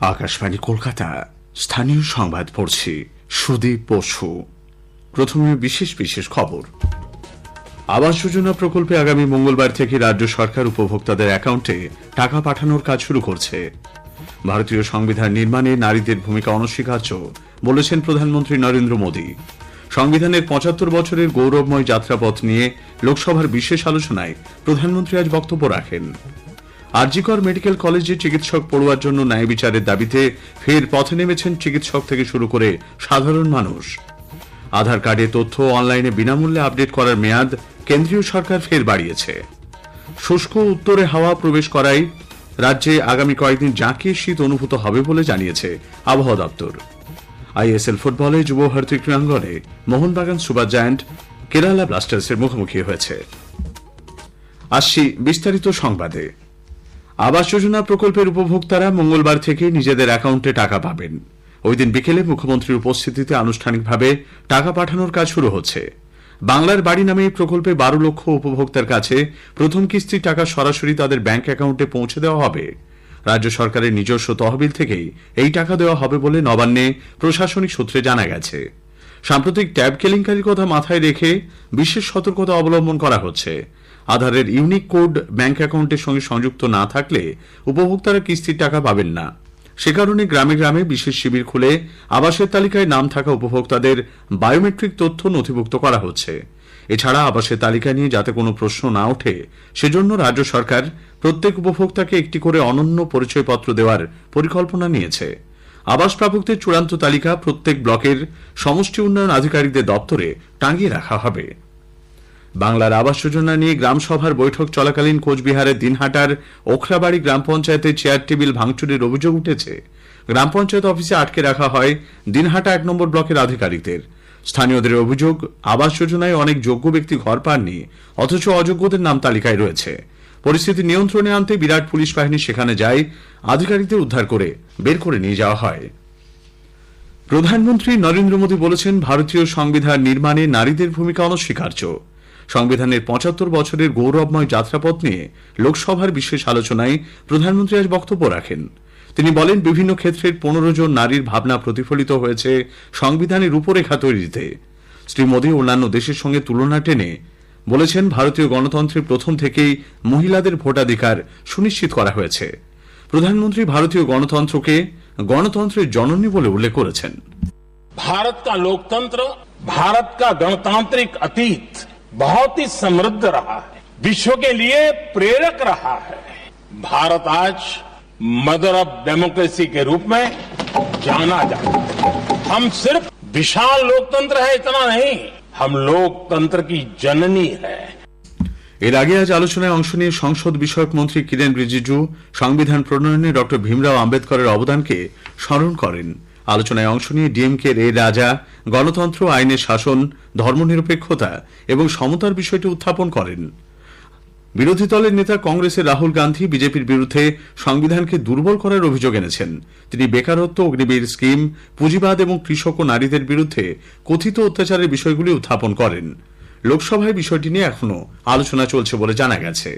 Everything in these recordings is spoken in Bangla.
আকাশবাণী কলকাতা স্থানীয় সংবাদ পড়ছি সুদীপ বসু। প্রথমে বিশেষ বিশেষ খবর। আবাস যোজনা প্রকল্পে আগামী মঙ্গলবার থেকে রাজ্য সরকার উপভোক্তাদের অ্যাকাউন্টে টাকা পাঠানোর কাজ শুরু করছে। ভারতীয় সংবিধান নির্মাণে নারীদের ভূমিকা অনস্বীকার্য বলেছেন প্রধানমন্ত্রী নরেন্দ্র মোদী। সংবিধানের ৭৫ বছরের গৌরবময় যাত্রাপথ নিয়ে লোকসভার বিশেষ আলোচনায় প্রধানমন্ত্রী আজ বক্তব্য রাখেন। আর.জি. কর মেডিকেল কলেজে চিকিৎসক পড়ুয়ার জন্য ন্যায় বিচারের দাবিতে ফের পথে নেমেছেন চিকিৎসক থেকে শুরু করে সাধারণ মানুষ। আধার কার্ডে তথ্য অনলাইনে বিনামূল্যে আপডেট করার মেয়াদ কেন্দ্রীয় সরকার ফের বাড়িয়েছে। শুষ্ক উত্তরে হাওয়া প্রবেশ করায় রাজ্যে আগামী কয়েকদিন জাঁকিয়ে শীত অনুভূত হবে বলে জানিয়েছে আবহাওয়া দপ্তর। আইএসএল ফুটবলে যুব ভারতী ক্রীড়াঙ্গনে মোহনবাগান সুপার জায়ান্ট কেরালা ব্লাস্টার্সের মুখোমুখি হয়েছে। আসছি বিস্তারিত সংবাদে। আবাস যোজনা প্রকল্পের উপভোক্তারা মঙ্গলবার থেকে নিজেদের অ্যাকাউন্টে টাকা পাবেন। ওই দিন বিকেলে মুখ্যমন্ত্রীর উপস্থিতিতে আনুষ্ঠানিকভাবে টাকা পাঠানোর কাজ শুরু হচ্ছে। বাংলার বাড়ি নামে এই প্রকল্পে ১২ লক্ষ উপভোক্তার কাছে প্রথম কিস্তির টাকা সরাসরি তাদের ব্যাংক অ্যাকাউন্টে পৌঁছে দেওয়া হবে। রাজ্য সরকারের নিজস্ব তহবিল থেকেই এই টাকা দেওয়া হবে বলে নবান্নে প্রশাসনিক সূত্রে জানা গেছে। সাম্প্রতিক ট্যাব কেলেঙ্কারির কথা মাথায় রেখে বিশেষ সতর্কতা অবলম্বন করা হচ্ছে। আধারের ইউনিক কোড ব্যাংক অ্যাকাউন্টের সঙ্গে সংযুক্ত না থাকলে উপভোক্তারা কিস্তির টাকা পাবেন না। সে কারণে গ্রামে গ্রামে বিশেষ শিবির খুলে আবাসের তালিকায় নাম থাকা উপভোক্তাদের বায়োমেট্রিক তথ্য নথিভুক্ত করা হচ্ছে। এছাড়া আবাসের তালিকা নিয়ে যাতে কোনো প্রশ্ন না ওঠে সেজন্য রাজ্য সরকার প্রত্যেক উপভোক্তাকে একটি করে অনন্য পরিচয়পত্র দেওয়ার পরিকল্পনা নিয়েছে। আবাস প্রাপকদের চূড়ান্ত তালিকা প্রত্যেক ব্লকের সমষ্টি উন্নয়ন আধিকারিকদের দপ্তরে টাঙিয়ে রাখা হবে। বাংলার আবাস যোজনা নিয়ে গ্রাম সভার বৈঠক চলাকালীন কোচবিহারের দিনহাটার ওখরাবাড়ি গ্রাম পঞ্চায়েতের চেয়ার টেবিল ভাঙচুরের অভিযোগ উঠেছে। গ্রাম পঞ্চায়েত অফিসে আটকে রাখা হয় দিনহাটা ১ নম্বর ব্লকের আধিকারিকদের। স্থানীয়দের অভিযোগ, আবাস যোজনায় অনেক যোগ্য ব্যক্তি ঘর পাননি, অথচ অযোগ্যদের নাম তালিকায় রয়েছে। পরিস্থিতি নিয়ন্ত্রণে আনতে বিরাট পুলিশ বাহিনী সেখানে যায়, আধিকারিকদের উদ্ধার করে বের করে নিয়ে যাওয়া হয়। প্রধানমন্ত্রী নরেন্দ্র মোদী বলেছেন, ভারতীয় সংবিধান নির্মাণে নারীদের ভূমিকা অনস্বীকার্য। সংবিধানের ৭৫ বছরের গৌরবময় যাত্রাপথ নিয়ে লোকসভার বিশেষ আলোচনায় প্রধানমন্ত্রী আজ বক্তব্য রাখেন। তিনি বলেন, বিভিন্ন ক্ষেত্রের ১৫ জন নারীর ভাবনা প্রতিফলিত হয়েছে সংবিধানের রূপরেখা তৈরিতে। শ্রী মোদী অন্যান্য দেশের সঙ্গে তুলনা টেনে বলেছেন, ভারতীয় গণতন্ত্রের প্রথম থেকেই মহিলাদের ভোটাধিকার সুনিশ্চিত করা হয়েছে। প্রধানমন্ত্রী ভারতীয় গণতন্ত্রকে গণতন্ত্রের জননী বলে উল্লেখ করেছেন। भारत का लोकतंत्र, भारत का गणतांत्रिक अतीत बहुत ही समृद्ध रहा है, विश्व के लिए प्रेरक रहा है। भारत आज मदर ऑफ डेमोक्रेसी के रूप में जाना जाता है। हम सिर्फ विशाल लोकतंत्र है इतना नहीं, हम लोकतंत्र की जननी है। এর আগে আজ আলোচনায় অংশ নিয়ে সংসদ বিষয়ক মন্ত্রী কিরেন রিজিজু সংবিধান প্রণয়নে ড ভীমরাও আম্বেদকরের অবদানকে স্মরণ করেন। আলোচনায় অংশ নিয়ে ডিএমকে এ রাজা গণতন্ত্র, আইনের শাসন, ধর্মনিরপেক্ষতা এবং সমতার বিষয়টি উত্থাপন করেন। বিরোধী দলের নেতা কংগ্রেসের রাহুল গান্ধী বিজেপির বিরুদ্ধে সংবিধানকে দুর্বল করার অভিযোগ এনেছেন। তিনি বেকারত্ব, অগ্নিবীর স্কিম, পুঁজিবাদ এবং কৃষক ও নারীদের বিরুদ্ধে কথিত অত্যাচারের বিষয়গুলি উত্থাপন করেন। লোকসভায় বিষয়টি নিয়ে এখনো আলোচনা চলছে বলে জানা গেছে।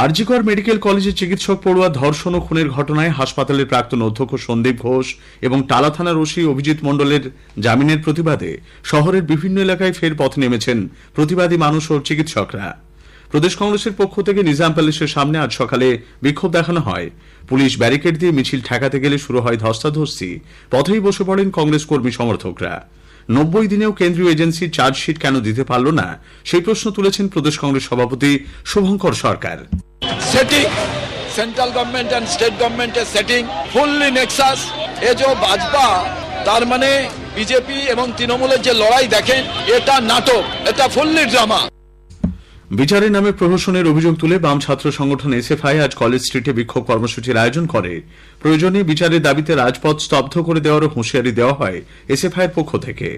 আর.জি. কর মেডিকেল কলেজে চিকিৎসক পড়ুয়া ধর্ষণ ও খুনের ঘটনায় হাসপাতালের প্রাক্তন অধ্যক্ষ সন্দীপ ঘোষ এবং টালা থানার ওসি অভিজিৎ মণ্ডলের জামিনের প্রতিবাদে শহরের বিভিন্ন এলাকায় ফের পথ নেমেছেন প্রতিবাদী মানুষ ও চিকিৎসকরা। প্রদেশ কংগ্রেসের পক্ষ থেকে নিজাম প্যালেসের সামনে আজ সকালে বিক্ষোভ দেখানো হয়। পুলিশ ব্যারিকেড দিয়ে মিছিল ঠেকাতে গেলে শুরু হয় ধস্তাধস্তি। পথেই বসে পড়েন কংগ্রেস কর্মী সমর্থকরা। ৯০ দিনেও কেন্দ্রীয় এজেন্সি চার্জশিট কেন দিতে পারল না, সেই প্রশ্ন তুলেছেন প্রদেশ কংগ্রেস সভাপতি Shubhankar Sarkar. Setting central government and state government है सेटिंग फुल्ली नेक्सास ये जो भाजपा तार माने बीजेपी एवं तृणमूलेर जे लड़ाई देखें এটা নাটক, এটা ফুললি ড্রামা। বিচারের নামে প্রহসনের অভিযোগ তুলে বাম ছাত্র সংগঠন এসএফআই আজ কলেজ স্ট্রিটে বিক্ষোভ কর্মসূচির আয়োজন করে। প্রয়োজনে বিচারের দাবিতে রাজপথ স্তব্ধ করে দেওয়ারও হুঁশিয়ারি দেওয়া হয় এসএফআই এর পক্ষ থেকে।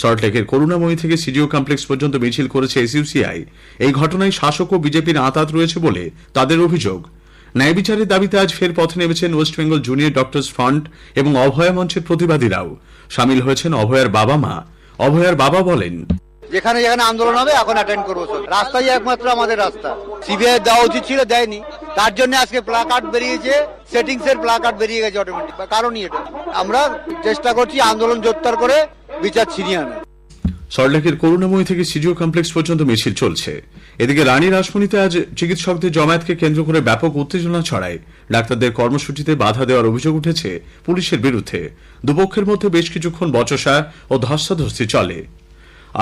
সল্টলেকের করুণাময়ী থেকে সিজিও কমপ্লেক্স পর্যন্ত মিছিল করেছে এসইউসিআই। এই ঘটনায় শাসক ও বিজেপির আঁতাত রয়েছে বলে তাদের অভিযোগ। ন্যায় বিচারের দাবিতে আজ ফের পথে নেমেছেন West Bengal junior doctors front এবং অভয়া মঞ্চের প্রতিবাদীরাও। সামিল হয়েছেন অভয়ার বাবা মা। অভয়ার বাবা বলেন, যেখানে যেখানে আন্দোলন হবে এখন অ্যাটেন্ড করবো সব। রাস্তাই একমাত্র আমাদের রাস্তা। সিবিআই দেওয়া উচিত ছিল, দেয়নি। তার জন্য আজকে প্লাকার্ড বেরিয়েছে, সেটিংস এর প্লাকার্ড বেরিয়ে গেছে অটোমেটিক। কারণই এটা, আমরা চেষ্টা করছি আন্দোলন জোরদার করে বিচার ছিনিয়ে আনা। সল্টলেকের করুণাময়ী থেকে সিডিও কমপ্লেক্স পর্যন্ত মিছিল চলছে। এদিকে রানী রাসমণিতে আজ চিকিৎসকদের জমায়েতকে কেন্দ্র করে ব্যাপক উত্তেজনা ছড়ায়। ডাক্তারদের কর্মসূচিতে বাধা দেওয়ার অভিযোগ উঠেছে পুলিশের বিরুদ্ধে। দুপক্ষের মধ্যে বেশ কিছুক্ষণ বচসা ও ধস্তাধস্তি চলে।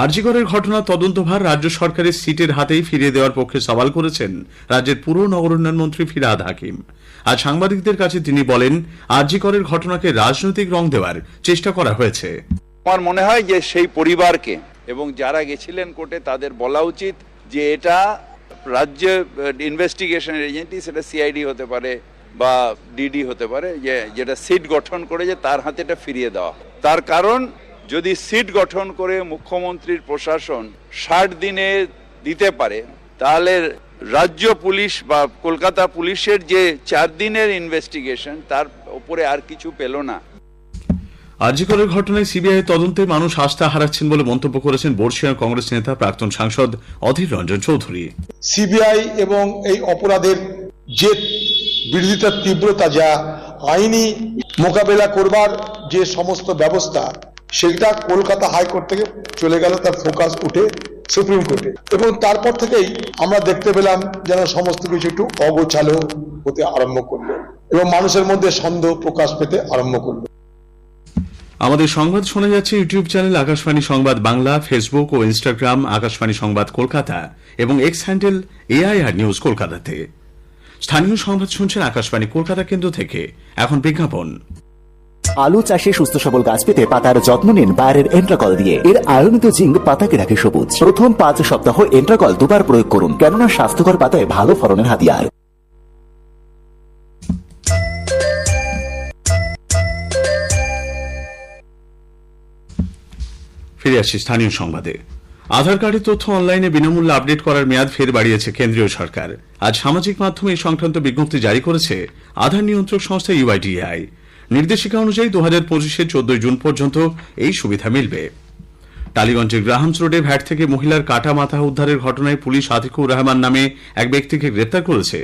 আরজিকরের ঘটনার তদন্তভার রাজ্য সরকারের সিটের হাতেই ফিরিয়ে দেওয়ার পক্ষে সওয়াল করেছেন রাজ্যের পুর নগর উন্নয়ন মন্ত্রী ফিরহাদ হাকিম। আজ সাংবাদিকদের কাছে তিনি বলেন, আরজিকরের ঘটনাকে রাজনৈতিক রং দেওয়ার চেষ্টা করা হয়েছে। আমার মনে হয় যে সেই পরিবারকে এবং যারা গেছিলেন কোর্টে তাদের বলা উচিত যে এটা রাজ্য ইনভেস্টিগেশনের এজেন্সি, সেটা সিআইডি হতে পারে বা ডিডি হতে পারে, যে যেটা সিট গঠন করে যে তার হাতে এটা ফিরিয়ে দেওয়া। তার কারণ যদি সিট গঠন করে মুখ্যমন্ত্রীর প্রশাসন 60 দিনে দিতে পারে, তাহলে রাজ্য পুলিশ বা কলকাতা পুলিশের যে 4 দিনের ইনভেস্টিগেশন তার উপরে আর কিছু পেল না। আরজিকরের ঘটনায় সিবিআই তদন্তে মানুষ আস্থা হারাচ্ছেন বলে মন্তব্য করেছেন বর্ষিয়ার কংগ্রেস নেতা প্রাক্তন সাংসদ অধীর রঞ্জন চৌধুরী। সিবিআই এবং এই অপরাধের যে বিরোধিতার তীব্রতা, যা আইনি মোকাবেলা করবার যে সমস্ত ব্যবস্থা, সেটা কলকাতা হাইকোর্ট থেকে চলে গেল, তার ফোকাস উঠে সুপ্রিম কোর্টে। এবং তারপর থেকেই আমরা দেখতে পেলাম যেন সমস্ত কিছু একটু অগোছালো হতে আরম্ভ করলো এবং মানুষের মধ্যে সন্দেহ প্রকাশ পেতে আরম্ভ করলো। আমাদের সংবাদ শোনা যাচ্ছে ইউটিউব চ্যানেল আকাশবাণী সংবাদ বাংলা, ফেসবুক ও ইনস্টাগ্রাম আকাশবাণী সংবাদ কলকাতা এবং এক্স হ্যান্ডেল AIR নিউজ কলকাতাতে। স্থানীয় সংবাদ শুনছেন আকাশবাণী কলকাতা কেন্দ্র থেকে। এখন বিজ্ঞাপন। আলু চাষে সুস্থ সবল গাছ পেতে পাতার যত্ন নিন বায়ারের এন্ট্রাকল দিয়ে। এর আয়নিত জিঙ্ক পাতাকে রাখে সবুজ। প্রথম 5 সপ্তাহ এন্ট্রাকল 2 বার প্রয়োগ করুন, কেননা স্বাস্থ্যকর পাতায় ভালো ফলনের হাতিয়ার। ফিরে আসছি স্থানীয় সংবাদে। আধার কার্ডের তথ্য অনলাইনে বিনামূল্যে আপডেট করার মেয়াদ ফের বাড়িয়েছে কেন্দ্রীয় সরকার। আজ সামাজিক মাধ্যমে এই সংক্রান্ত বিজ্ঞপ্তি জারি করেছে আধার নিয়ন্ত্রক সংস্থা UIDAI। নির্দেশিকা অনুযায়ী 2025-এর 14 জুন পর্যন্ত এই সুবিধা মিলবে। টালিগঞ্জের গ্রাহামস রোডে ভ্যাট থেকে মহিলার কাটা মাথা উদ্ধারের ঘটনায় পুলিশ আতিকুর রহমান নামে এক ব্যক্তিকে গ্রেপ্তার করেছে।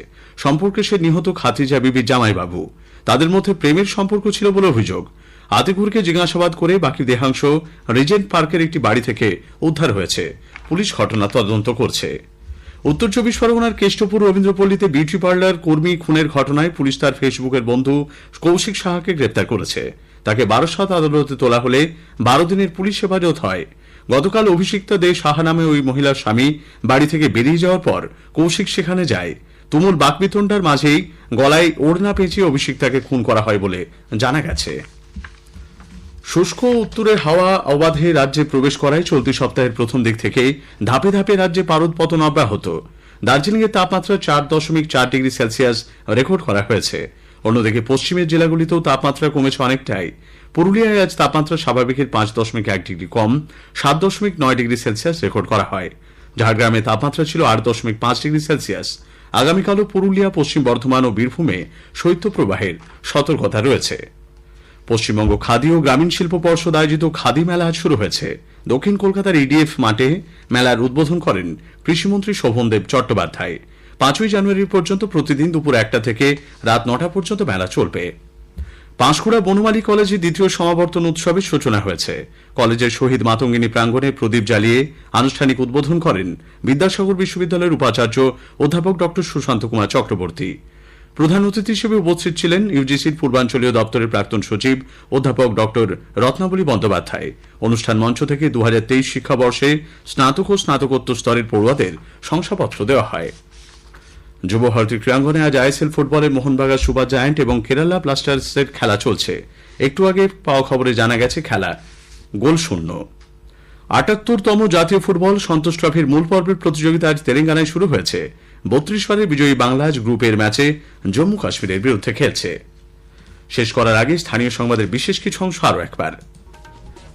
সম্পর্কে সে নিহত খাতিজা বিবির জামাইবাবু। তাদের মধ্যে প্রেমের সম্পর্ক ছিল বলে অভিযোগ। আতিকুরকে জিজ্ঞাসাবাদ করে বাকি দেহাংশ রিজেন্ট পার্কের একটি বাড়ি থেকে উদ্ধার হয়েছে। পুলিশ ঘটনা তদন্ত করছে। উত্তর 24 পরগনার কেষ্টপুর রবীন্দ্রপল্লীতে বিউটি পার্লার কর্মী খুনের ঘটনায় পুলিশ তার ফেসবুকের বন্ধু কৌশিক সাহাকে গ্রেপ্তার করেছে। তাকে বারাসত আদালতে তোলা হলে 12 দিনের পুলিশ হেফাজত হয়। গতকাল অভিষিক্তা দে সাহা নামে ওই মহিলার স্বামী বাড়ি থেকে বেরিয়ে যাওয়ার পর কৌশিক সেখানে যায়। তুমুল বাকবিতণ্ডার মাঝেই গলায় ওড়না পেঁচিয়ে অভিষিক্তাকে খুন করা হয় বলে জানা গেছে। শুষ্ক উত্তরে হাওয়া অবাধে রাজ্যে প্রবেশ করায় চলতি সপ্তাহের প্রথম দিক থেকে ধাপে ধাপে রাজ্যে পারদ পতন অব্যাহত। দার্জিলিংয়ের তাপমাত্রা 4.4 ডিগ্রি সেলসিয়াস রেকর্ড করা হয়েছে। অন্যদিকে পশ্চিমের জেলাগুলিতেও তাপমাত্রা কমেছে অনেকটাই। পুরুলিয়ায় আজ তাপমাত্রা স্বাভাবিকের 5.1 ডিগ্রি কম 7.9 ডিগ্রি সেলসিয়াস রেকর্ড করা হয়। ঝাড়গ্রামে তাপমাত্রা ছিল 8.5 ডিগ্রি সেলসিয়াস। আগামীকালও পুরুলিয়া, পশ্চিম বর্ধমান ও বীরভূমে শৈত্যপ্রবাহের সতর্কতা রয়েছে। পশ্চিমবঙ্গ খাদি ও গ্রামীণ শিল্প পর্ষদ আয়োজিত খাদি মেলা আজ শুরু হয়েছে। দক্ষিণ কলকাতার EDF মাঠে মেলার উদ্বোধন করেন কৃষিমন্ত্রী শোভনদেব চট্টোপাধ্যায়। 5ই জানুয়ারি পর্যন্ত প্রতিদিন দুপুর 1টা থেকে রাত 9টা পর্যন্ত মেলা চলবে। পাঁশকুড়া বনমালী কলেজে দ্বিতীয় সমাবর্তন উৎসবের সূচনা হয়েছে। কলেজের শহীদ মাতঙ্গিনী প্রাঙ্গণে প্রদীপ জ্বালিয়ে আনুষ্ঠানিক উদ্বোধন করেন বিদ্যাসাগর বিশ্ববিদ্যালয়ের উপাচার্য অধ্যাপক ডক্টর সুশান্ত কুমার চক্রবর্তী। প্রধান অতিথি হিসেবে উপস্থিত ছিলেন ইউজিসির পূর্বাঞ্চলীয় দপ্তরের প্রাক্তন সচিব অধ্যাপক ডক্টর রত্নাবলী বন্দ্যোপাধ্যায়। অনুষ্ঠান মঞ্চ থেকে 2023 শিক্ষাবর্ষে স্নাতক ও স্নাতকোত্তর স্তরের পড়ুয়াদের শংসাপত্র দেওয়া হয়। যুব ভারতী ক্রীড়াঙ্গনে আজ ISL ফুটবলের মোহনবাগান সুপার জায়ান্ট এবং কেরালা ব্লাস্টার্সের খেলা চলছে। একটু আগে পাওয়া খবরে জানা গেছে খেলা গোলশূন্য। 78তম জাতীয় ফুটবল সন্তোষ ট্রফির মূল পর্বের প্রতিযোগিতা আজ তেলেঙ্গানায় শুরু হয়েছে। 32 বারের বিজয়ী বাংলাদেশ গ্রুপের ম্যাচে জম্মু কাশ্মীরের বিরুদ্ধে খেলছে। শেষ করার আগে স্থানীয় সংবাদের বিশেষ কিছু অংশ আরও একবার।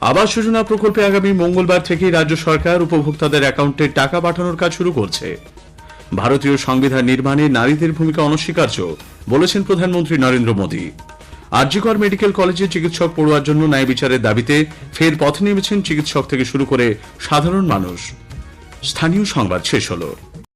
আবাস যোজনা প্রকল্পে আগামী মঙ্গলবার থেকেই রাজ্য সরকার উপভোক্তাদের অ্যাকাউন্টে টাকা পাঠানোর কাজ শুরু করছে। ভারতীয় সংবিধান নির্মাণে নারীদের ভূমিকা অনস্বীকার্য বলেছেন প্রধানমন্ত্রী নরেন্দ্র মোদী। আরজিকর মেডিকেল কলেজে চিকিৎসক পড়ুয়ার জন্য ন্যায় বিচারের দাবিতে ফের পথে নেমেছেন চিকিৎসক থেকে শুরু করে সাধারণ মানুষ। স্থানীয় সংবাদ শেষ হলো।